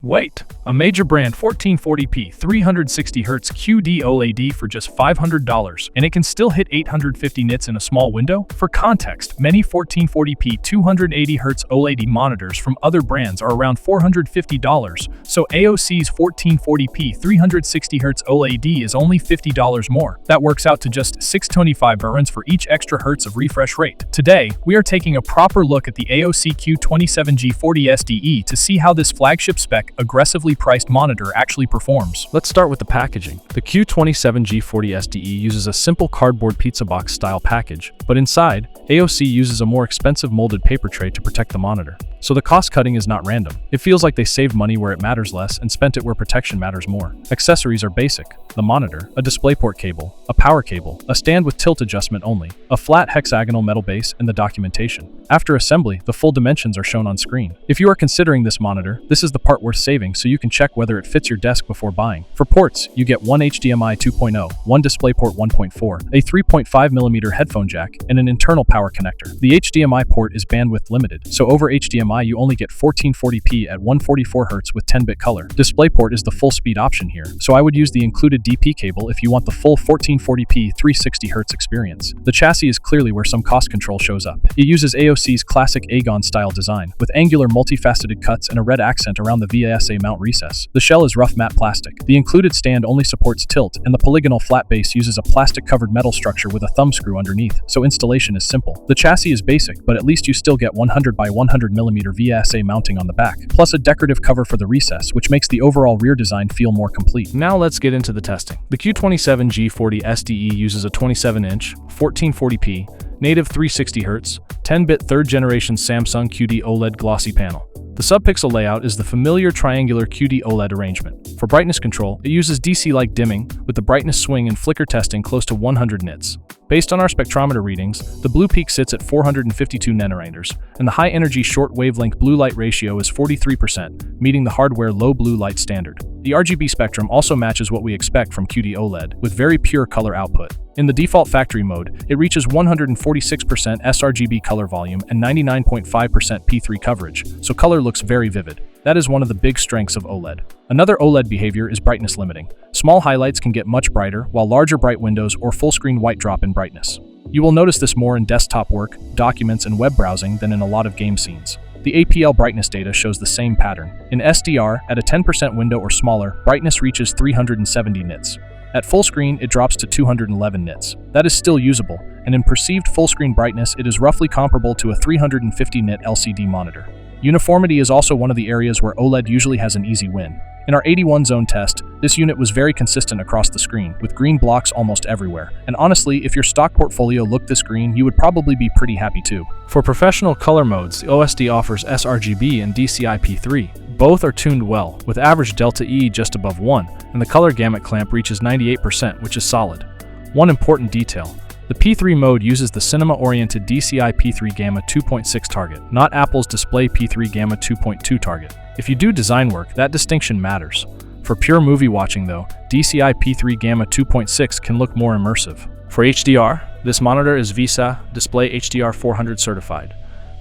Wait, a major brand 1440p 360Hz QD OLED for just $500, and it can still hit 850 nits in a small window? For context, many 1440p 280Hz OLED monitors from other brands are around $450, so AOC's 1440p 360Hz OLED is only $50 more. That works out to just 625 R's for each extra hertz of refresh rate. Today, we are taking a proper look at the AOC Q27G40SDE to see how this flagship spec aggressively priced monitor actually performs. Let's start with the packaging. The Q27G40SDE uses a simple cardboard pizza box style package, but inside, AOC uses a more expensive molded paper tray to protect the monitor. So the cost cutting is not random. It feels like they saved money where it matters less and spent it where protection matters more. Accessories are basic: the monitor, a DisplayPort cable, a power cable, a stand with tilt adjustment only, a flat hexagonal metal base, and the documentation. After assembly, the full dimensions are shown on screen. If you are considering this monitor, this is the part worth saving so you can check whether it fits your desk before buying. For ports, you get one HDMI 2.0, one DisplayPort 1.4, a 3.5mm headphone jack, and an internal power connector. The HDMI port is bandwidth limited, so over HDMI you only get 1440p at 144Hz with 10-bit color. DisplayPort is the full speed option here, so I would use the included DP cable if you want the full 1440p 360Hz experience. The chassis is clearly where some cost control shows up. It uses AOC's classic AGON style design, with angular multifaceted cuts and a red accent around the VASA mount recess. The shell is rough matte plastic. The included stand only supports tilt, and the polygonal flat base uses a plastic-covered metal structure with a thumb screw underneath, so installation is simple. The chassis is basic, but at least you still get 100 by 100mm VASA mounting on the back, plus a decorative cover for the recess, which makes the overall rear design feel more complete. Now let's get into the testing. The Q27G40SDE uses a 27-inch, 1440p, native 360Hz, 10-bit third-generation Samsung QD OLED glossy panel. The subpixel layout is the familiar triangular QD OLED arrangement. For brightness control, it uses DC-like dimming, with the brightness swing and flicker testing close to 100 nits. Based on our spectrometer readings, the blue peak sits at 452 nanometers, and the high-energy short-wavelength blue light ratio is 43%, meeting the hardware low blue light standard. The RGB spectrum also matches what we expect from QD OLED, with very pure color output. In the default factory mode, it reaches 146% sRGB color volume and 99.5% P3 coverage, so color looks very vivid. That is one of the big strengths of OLED. Another OLED behavior is brightness limiting. Small highlights can get much brighter, while larger bright windows or full-screen white drop in brightness. You will notice this more in desktop work, documents, and web browsing than in a lot of game scenes. The APL brightness data shows the same pattern. In SDR, at a 10% window or smaller, brightness reaches 370 nits. At full screen, it drops to 211 nits. That is still usable, and in perceived full-screen brightness, it is roughly comparable to a 350 nit LCD monitor. Uniformity is also one of the areas where OLED usually has an easy win. In our 81 zone test, this unit was very consistent across the screen, with green blocks almost everywhere. And honestly, if your stock portfolio looked this green, you would probably be pretty happy too. For professional color modes, the OSD offers sRGB and DCI-P3. Both are tuned well, with average delta E just above 1, and the color gamut clamp reaches 98%, which is solid. One important detail: the P3 mode uses the cinema-oriented DCI P3 Gamma 2.6 target, not Apple's Display P3 Gamma 2.2 target. If you do design work, that distinction matters. For pure movie watching though, DCI P3 Gamma 2.6 can look more immersive. For HDR, this monitor is VISA Display HDR 400 certified.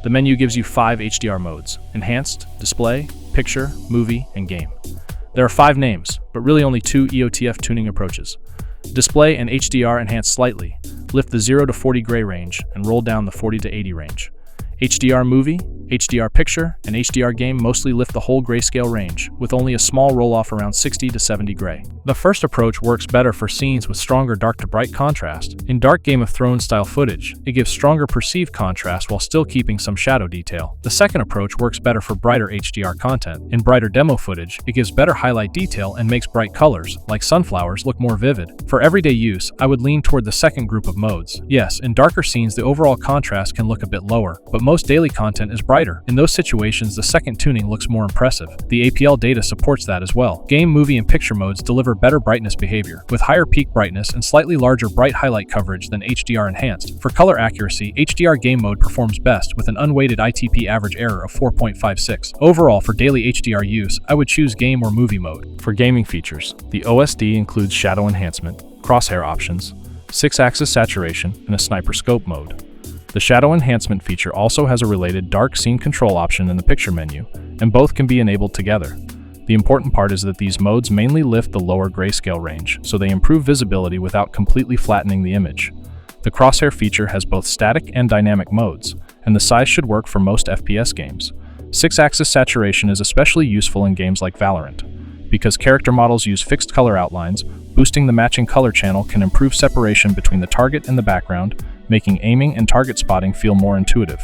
The menu gives you 5 HDR modes: Enhanced, Display, Picture, Movie, and Game. There are 5 names, but really only 2 EOTF tuning approaches. Display and HDR enhance slightly, lift the 0 to 40 gray range, and roll down the 40 to 80 range. HDR Movie, HDR Picture, and HDR Game mostly lift the whole grayscale range, with only a small roll-off around 60 to 70 gray. The first approach works better for scenes with stronger dark-to-bright contrast. In dark Game of Thrones style footage, it gives stronger perceived contrast while still keeping some shadow detail. The second approach works better for brighter HDR content. In brighter demo footage, it gives better highlight detail and makes bright colors, like sunflowers, look more vivid. For everyday use, I would lean toward the second group of modes. Yes, in darker scenes the overall contrast can look a bit lower, but most daily content is brighter. In those situations, the second tuning looks more impressive. The APL data supports that as well. Game, movie, and picture modes deliver better brightness behavior, with higher peak brightness and slightly larger bright highlight coverage than HDR Enhanced. For color accuracy, HDR Game mode performs best with an unweighted ITP average error of 4.56. Overall, for daily HDR use, I would choose Game or Movie mode. For gaming features, the OSD includes shadow enhancement, crosshair options, 6-axis saturation, and a sniper scope mode. The shadow enhancement feature also has a related dark scene control option in the picture menu, and both can be enabled together. The important part is that these modes mainly lift the lower grayscale range, so they improve visibility without completely flattening the image. The crosshair feature has both static and dynamic modes, and the size should work for most FPS games. 6-axis saturation is especially useful in games like Valorant. Because character models use fixed color outlines, boosting the matching color channel can improve separation between the target and the background, making aiming and target spotting feel more intuitive.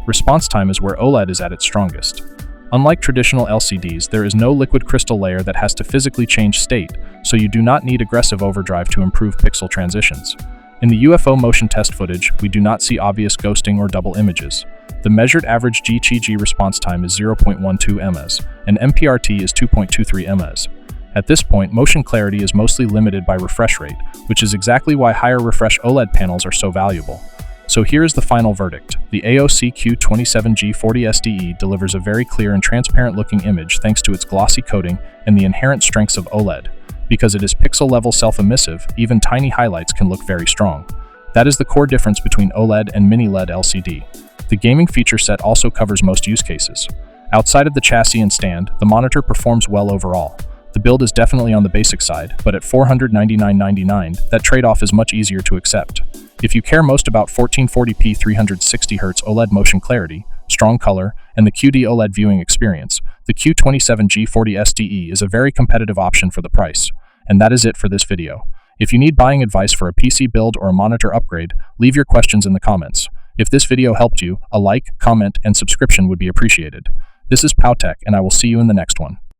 Response time is where OLED is at its strongest. Unlike traditional LCDs, there is no liquid crystal layer that has to physically change state, so you do not need aggressive overdrive to improve pixel transitions. In the UFO motion test footage, we do not see obvious ghosting or double images. The measured average GTG response time is 0.12 ms, and MPRT is 2.23 ms. At this point, motion clarity is mostly limited by refresh rate, which is exactly why higher refresh OLED panels are so valuable. So here is the final verdict. The AOC Q27G40SDE delivers a very clear and transparent-looking image thanks to its glossy coating and the inherent strengths of OLED. Because it is pixel-level self-emissive, even tiny highlights can look very strong. That is the core difference between OLED and mini-LED LCD. The gaming feature set also covers most use cases. Outside of the chassis and stand, the monitor performs well overall. The build is definitely on the basic side, but at $499.99, that trade-off is much easier to accept. If you care most about 1440p 360Hz OLED motion clarity, strong color, and the QD OLED viewing experience, the Q27G40SDE is a very competitive option for the price. And that is it for this video. If you need buying advice for a PC build or a monitor upgrade, leave your questions in the comments. If this video helped you, a like, comment, and subscription would be appreciated. This is Powtech, and I will see you in the next one.